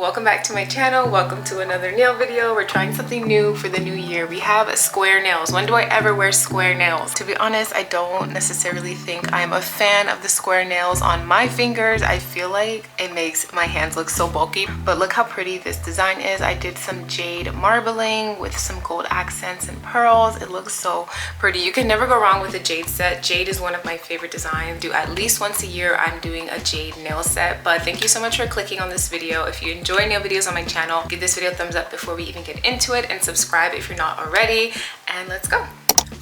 welcome back to my channel. Welcome to another nail video. We're trying something new for the new year. We have square nails. When do I ever wear square nails? To be honest, I don't necessarily think I'm a fan of the square nails on my fingers. I feel like it makes my hands look so bulky, but look how pretty this design is. I did some jade marbling with some gold accents and pearls. It looks so pretty. You can never go wrong with a jade set. Jade is one of my favorite designs. Do at least once a year I'm doing a jade nail set. But thank you so much for clicking on this video. If you enjoy nail videos on my channel, give this video a thumbs up before we even get into it, and subscribe if you're not already, and let's go.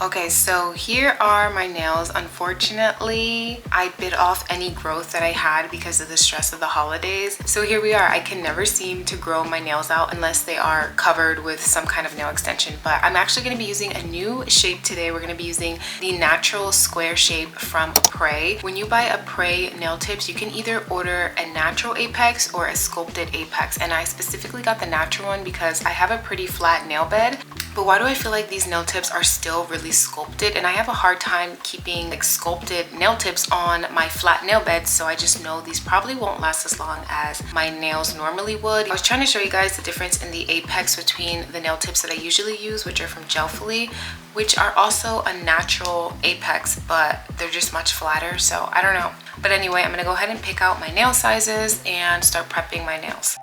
Okay, so here are my nails. Unfortunately, I bit off any growth that I had because of the stress of the holidays. So here we are. I can never seem to grow my nails out unless they are covered with some kind of nail extension. But I'm actually going to be using a new shape today. We're going to be using the natural square shape from Prey. When you buy a Prey nail tips, you can either order a natural apex or a sculpted apex. And I specifically got the natural one because I have a pretty flat nail bed. But why do I feel like these nail tips are still really sculpted? And I have a hard time keeping like sculpted nail tips on my flat nail bed, so I just know these probably won't last as long as my nails normally would. I was trying to show you guys the difference in the apex between the nail tips that I usually use, which are from Gelfully, which are also a natural apex, but they're just much flatter, so I don't know. But anyway, I'm gonna go ahead and pick out my nail sizes and start prepping my nails.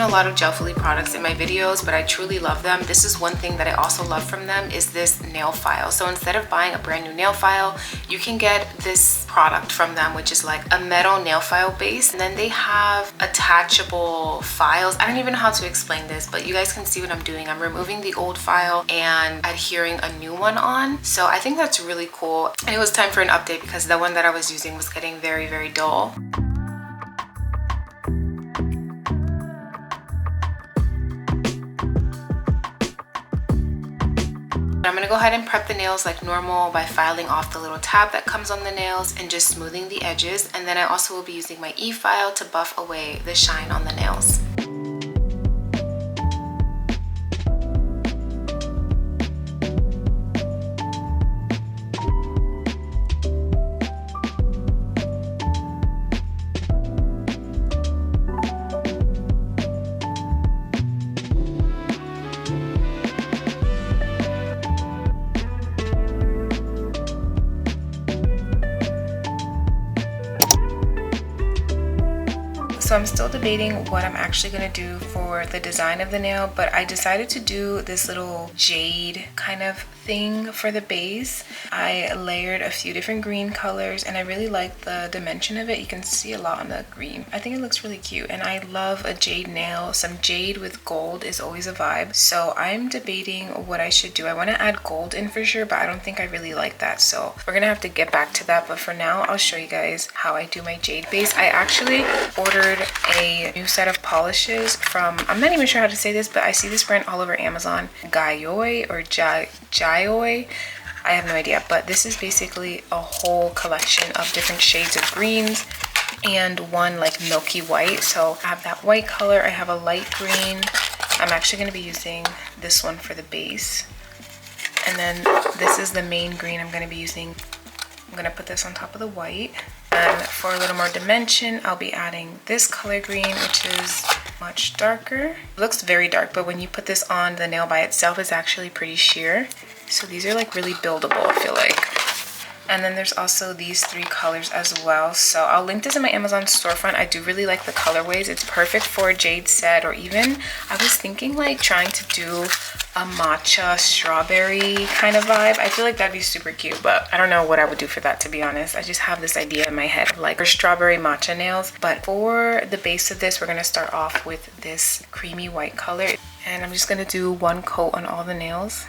A lot of Gelfully products in my videos, but I truly love them. This is one thing that I also love from them, is this nail file. So instead of buying a brand new nail file, you can get this product from them, which is like a metal nail file base, and then they have attachable files. I don't even know how to explain this, but you guys can see what I'm doing. I'm removing the old file and adhering a new one on. So I think that's really cool, and it was time for an update because the one that I was using was getting very dull. I'm gonna go ahead and prep the nails like normal by filing off the little tab that comes on the nails and just smoothing the edges. And then I also will be using my e-file to buff away the shine on the nails. So I'm still debating what I'm actually going to do for the design of the nail, but I decided to do this little jade kind of thing for the base. I layered a few different green colors and I really like the dimension of it. You can see a lot on the green. I think it looks really cute, and I love a jade nail. Some jade with gold is always a vibe. So I'm debating what I should do. I want to add gold in for sure, but I don't think I really like that. So we're going to have to get back to that. But for now, I'll show you guys how I do my jade base. I actually ordered a new set of polishes from, I'm not even sure how to say this, but I see this brand all over Amazon. Gayoi or Jaioi. I have no idea, but this is basically a whole collection of different shades of greens and one like milky white. So I have that white color, I have a light green. I'm actually going to be using this one for the base, and then this is the main green I'm going to be using. I'm going to put this on top of the white, and for a little more dimension I'll be adding this color green, which is much darker. It looks very dark, but when you put this on the nail by itself, it's actually pretty sheer. So these are like really buildable, I feel like. And then there's also these three colors as well. So I'll link this in my Amazon storefront. I do really like the colorways. It's perfect for a jade set, or even I was thinking like trying to do a matcha strawberry kind of vibe. I feel like that'd be super cute, but I don't know what I would do for that, to be honest. I just have this idea in my head of like for strawberry matcha nails. But for the base of this, we're gonna start off with this creamy white color, and I'm just gonna do one coat on all the nails.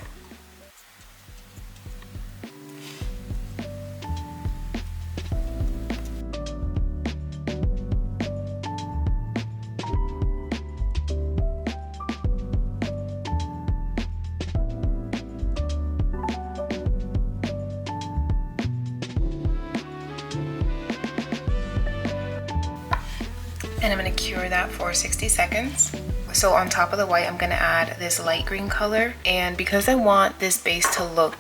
And I'm going to cure that for 60 seconds. So on top of the white, I'm going to add this light green color. And because I want this base to look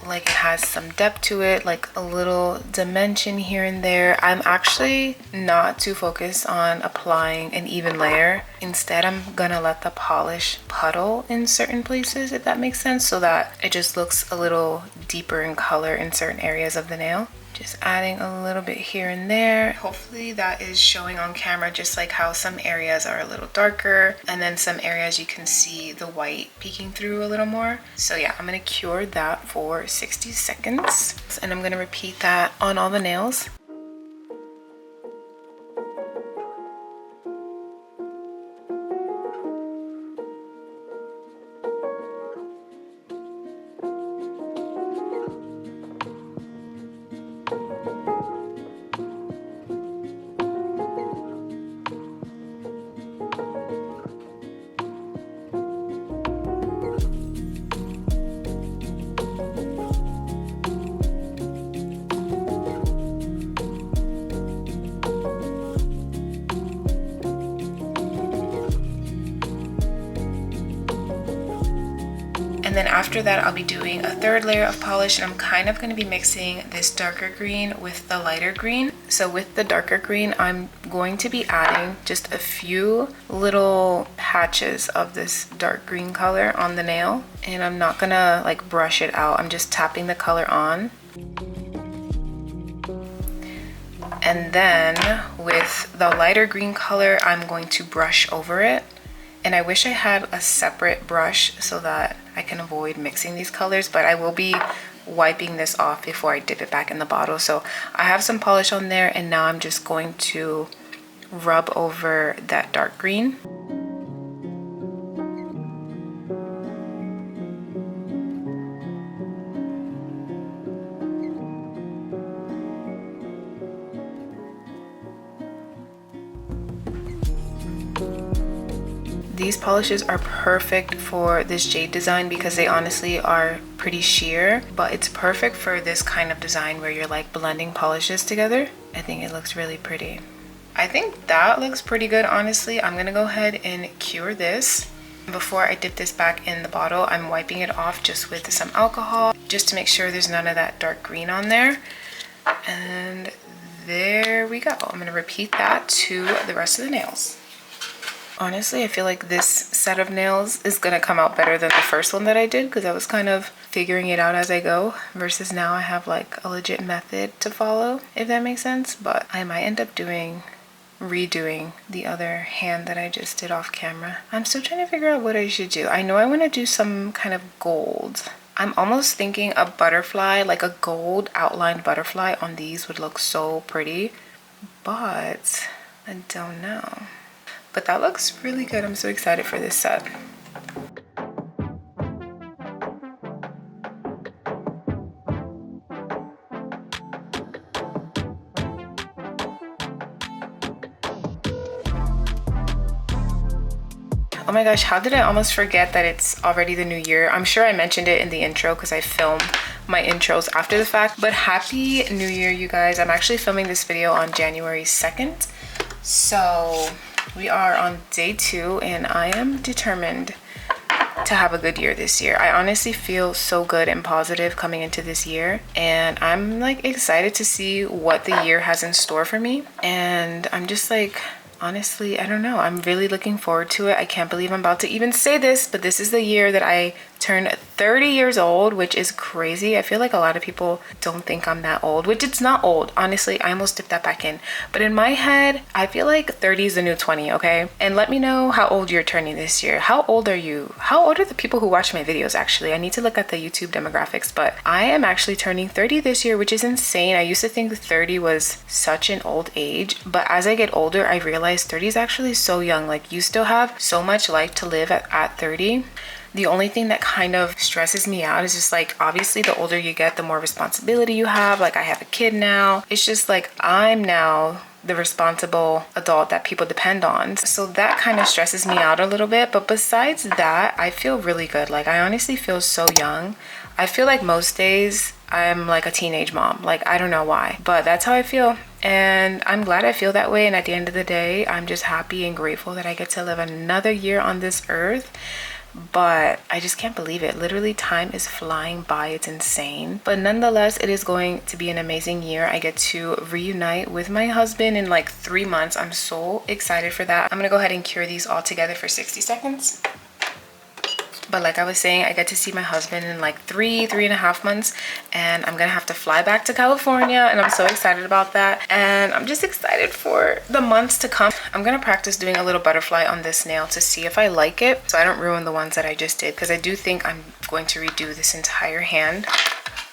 like it has some depth to it, like a little dimension here and there, I'm actually not too focused on applying an even layer. Instead, I'm gonna let the polish puddle in certain places, if that makes sense, so that it just looks a little deeper in color in certain areas of the nail. Just adding a little bit here and there. Hopefully that is showing on camera, just like how some areas are a little darker and then some areas you can see the white peeking through a little more. So yeah, I'm gonna cure that for 60 seconds. And I'm gonna repeat that on all the nails. And then after that, I'll be doing a third layer of polish, and I'm kind of going to be mixing this darker green with the lighter green. So with the darker green, I'm going to be adding just a few little patches of this dark green color on the nail. And I'm not gonna like brush it out. I'm just tapping the color on. And then with the lighter green color, I'm going to brush over it. And I wish I had a separate brush so that I can avoid mixing these colors, but I will be wiping this off before I dip it back in the bottle. So I have some polish on there, and now I'm just going to rub over that dark green. These polishes are perfect for this jade design because they honestly are pretty sheer, but it's perfect for this kind of design where you're like blending polishes together. I think it looks really pretty. I think that looks pretty good, honestly. I'm gonna go ahead and cure this. Before I dip this back in the bottle, I'm wiping it off just with some alcohol, just to make sure there's none of that dark green on there. And there we go. I'm gonna repeat that to the rest of the nails. Honestly, I feel like this set of nails is gonna come out better than the first one that I did, because I was kind of figuring it out as I go, versus now I have like a legit method to follow, if that makes sense. But I might end up redoing the other hand that I just did off camera. I'm still trying to figure out what I should do. I know I want to do some kind of gold. I'm almost thinking a butterfly, like a gold outlined butterfly on these would look so pretty, but I don't know. But that looks really good. I'm so excited for this set. Oh my gosh, how did I almost forget that it's already the new year? I'm sure I mentioned it in the intro because I filmed my intros after the fact. But happy new year, you guys. I'm actually filming this video on January 2nd. So we are on day 2, and I am determined to have a good year this year. I honestly feel so good and positive coming into this year, and I'm like excited to see what the year has in store for me. And I'm just like, honestly, I don't know. I'm really looking forward to it. I can't believe I'm about to even say this, but this is the year that I turned 30 years old, which is crazy. I feel like a lot of people don't think I'm that old, which it's not old. Honestly, I almost dipped that back in. But in my head, I feel like 30 is the new 20, okay? And let me know how old you're turning this year. How old are you? How old are the people who watch my videos, actually? I need to look at the YouTube demographics, but I am actually turning 30 this year, which is insane. I used to think 30 was such an old age, but as I get older, I realize 30 is actually so young. Like, you still have so much life to live at 30. The only thing that kind of stresses me out is just like, obviously the older you get, the more responsibility you have. Like, I have a kid now. It's just like, I'm now the responsible adult that people depend on. So that kind of stresses me out a little bit. But besides that, I feel really good. Like, I honestly feel so young. I feel like most days I'm like a teenage mom. Like, I don't know why, but that's how I feel. And I'm glad I feel that way. And at the end of the day, I'm just happy and grateful that I get to live another year on this earth. But I just can't believe it. Literally, time is flying by. It's insane. But nonetheless, it is going to be an amazing year. I get to reunite with my husband in like 3 months. I'm so excited for that. I'm gonna go ahead and cure these all together for 60 seconds. But like I was saying, I get to see my husband in like 3.5 months, and I'm gonna have to fly back to California, and I'm so excited about that. And I'm just excited for the months to come. I'm gonna practice doing a little butterfly on this nail to see if I like it, so I don't ruin the ones that I just did, because I do think I'm going to redo this entire hand.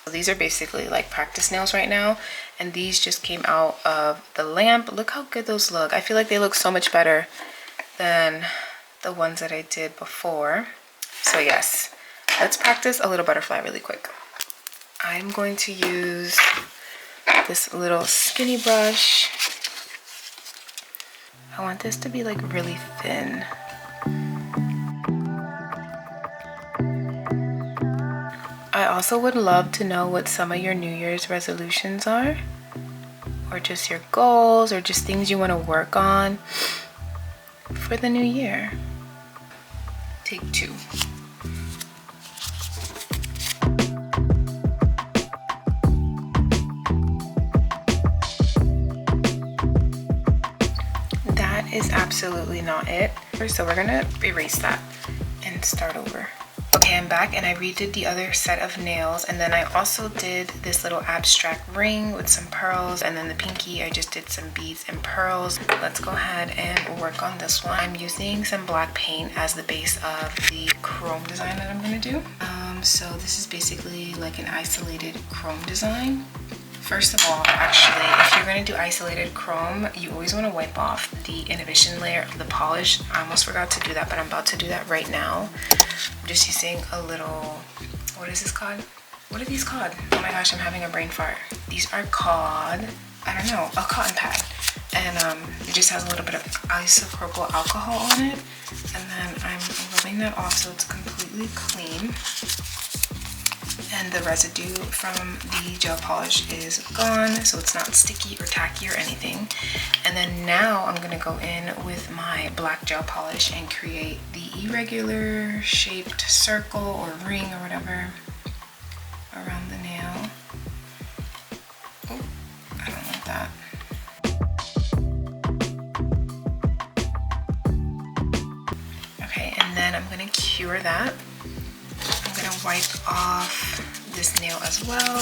So these are basically like practice nails right now, and these just came out of the lamp. Look how good those look. I feel like they look so much better than the ones that I did before. So yes, let's practice a little butterfly really quick. I'm going to use this little skinny brush. I want this to be like really thin. I also would love to know what some of your New Year's resolutions are, or just your goals, or just things you want to work on for the new year. Take 2. Is absolutely not it. So we're gonna erase that and start over. Okay, I'm back, and I redid the other set of nails, and then I also did this little abstract ring with some pearls, and then the pinky I just did some beads and pearls. Let's go ahead and work on this one. I'm using some black paint as the base of the chrome design that I'm gonna do. So this is basically like an isolated chrome design. First of all, actually, if you're going to do isolated chrome, you always want to wipe off the inhibition layer of the polish. I almost forgot to do that, but I'm about to do that right now. I'm just using a little, what is this called? What are these called? Oh my gosh, I'm having a brain fart. These are called, I don't know, a cotton pad. And it just has a little bit of isopropyl alcohol on it. And then I'm rubbing that off so it's completely clean. And the residue from the gel polish is gone, so it's not sticky or tacky or anything. And then now I'm gonna go in with my black gel polish and create the irregular shaped circle or ring or whatever around the nail. Oh, I don't like that. Okay, and then I'm gonna cure that. I'm gonna wipe off this nail as well.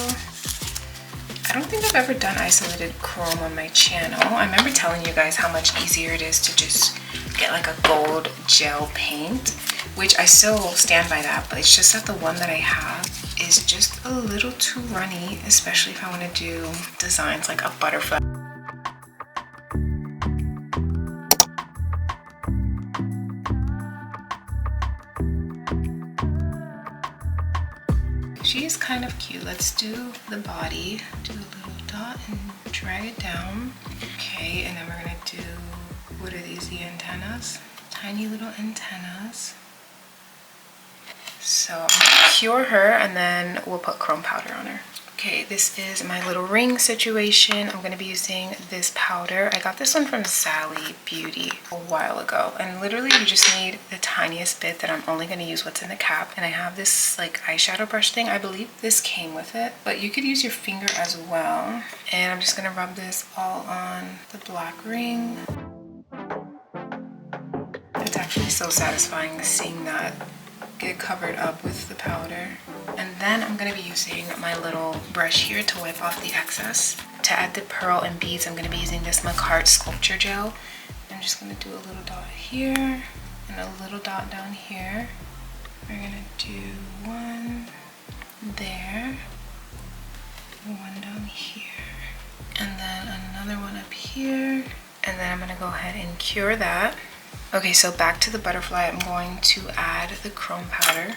I don't think I've ever done isolated chrome on my channel. I remember telling you guys how much easier it is to just get like a gold gel paint, which I still stand by that, but it's just that the one that I have is just a little too runny, especially if I want to do designs like a butterfly. She is kind of cute. Let's do the body. Do a little dot and drag it down. Okay, and then we're gonna do, what are these, the antennas? Tiny little antennas. So I'm gonna cure her, and then we'll put chrome powder on her. Okay, this is my little ring situation. I'm gonna be using this powder. I got this one from Sally Beauty a while ago, and literally you just need the tiniest bit that I'm only gonna use what's in the cap. And I have this like eyeshadow brush thing. I believe this came with it, but you could use your finger as well. And I'm just gonna rub this all on the black ring. It's actually so satisfying seeing that get covered up with the powder. And then I'm going to be using my little brush here to wipe off the excess. To add the pearl and beads, I'm going to be using this Macart sculpture gel. I'm just going to do a little dot here and a little dot down here. We're going to do one there, one down here, and then another one up here. And then I'm going to go ahead and cure that. Okay, so back to the butterfly, I'm going to add the chrome powder.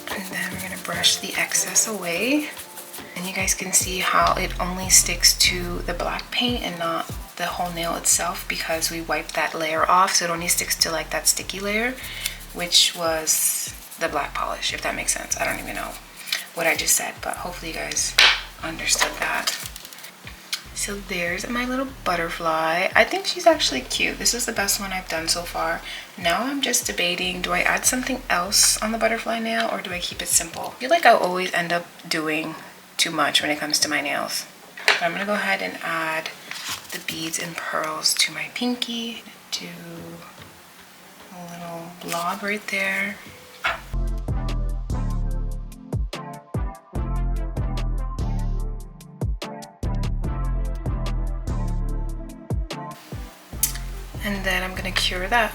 And then we're gonna brush the excess away. And you guys can see how it only sticks to the black paint and not the whole nail itself, because we wiped that layer off, so it only sticks to like that sticky layer, which was the black polish, if that makes sense. I don't even know what I just said, but hopefully you guys understood that. So there's my little butterfly. I think she's actually cute. This is the best one I've done so far. Now I'm just debating, do I add something else on the butterfly nail or do I keep it simple? I feel like I always end up doing too much when it comes to my nails. But I'm gonna go ahead and add the beads and pearls to my pinky. Do a little blob right there. And then I'm gonna cure that.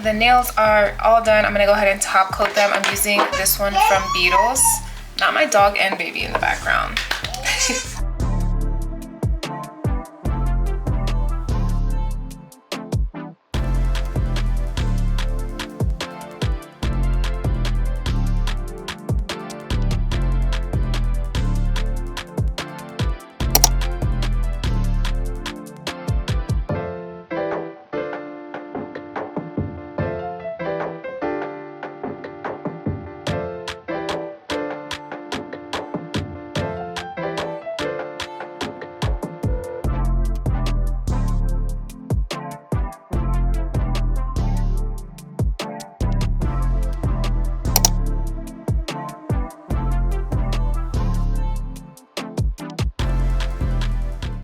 The nails are all done. I'm gonna go ahead and top coat them. I'm using this one from Beetles. Not my dog and baby in the background.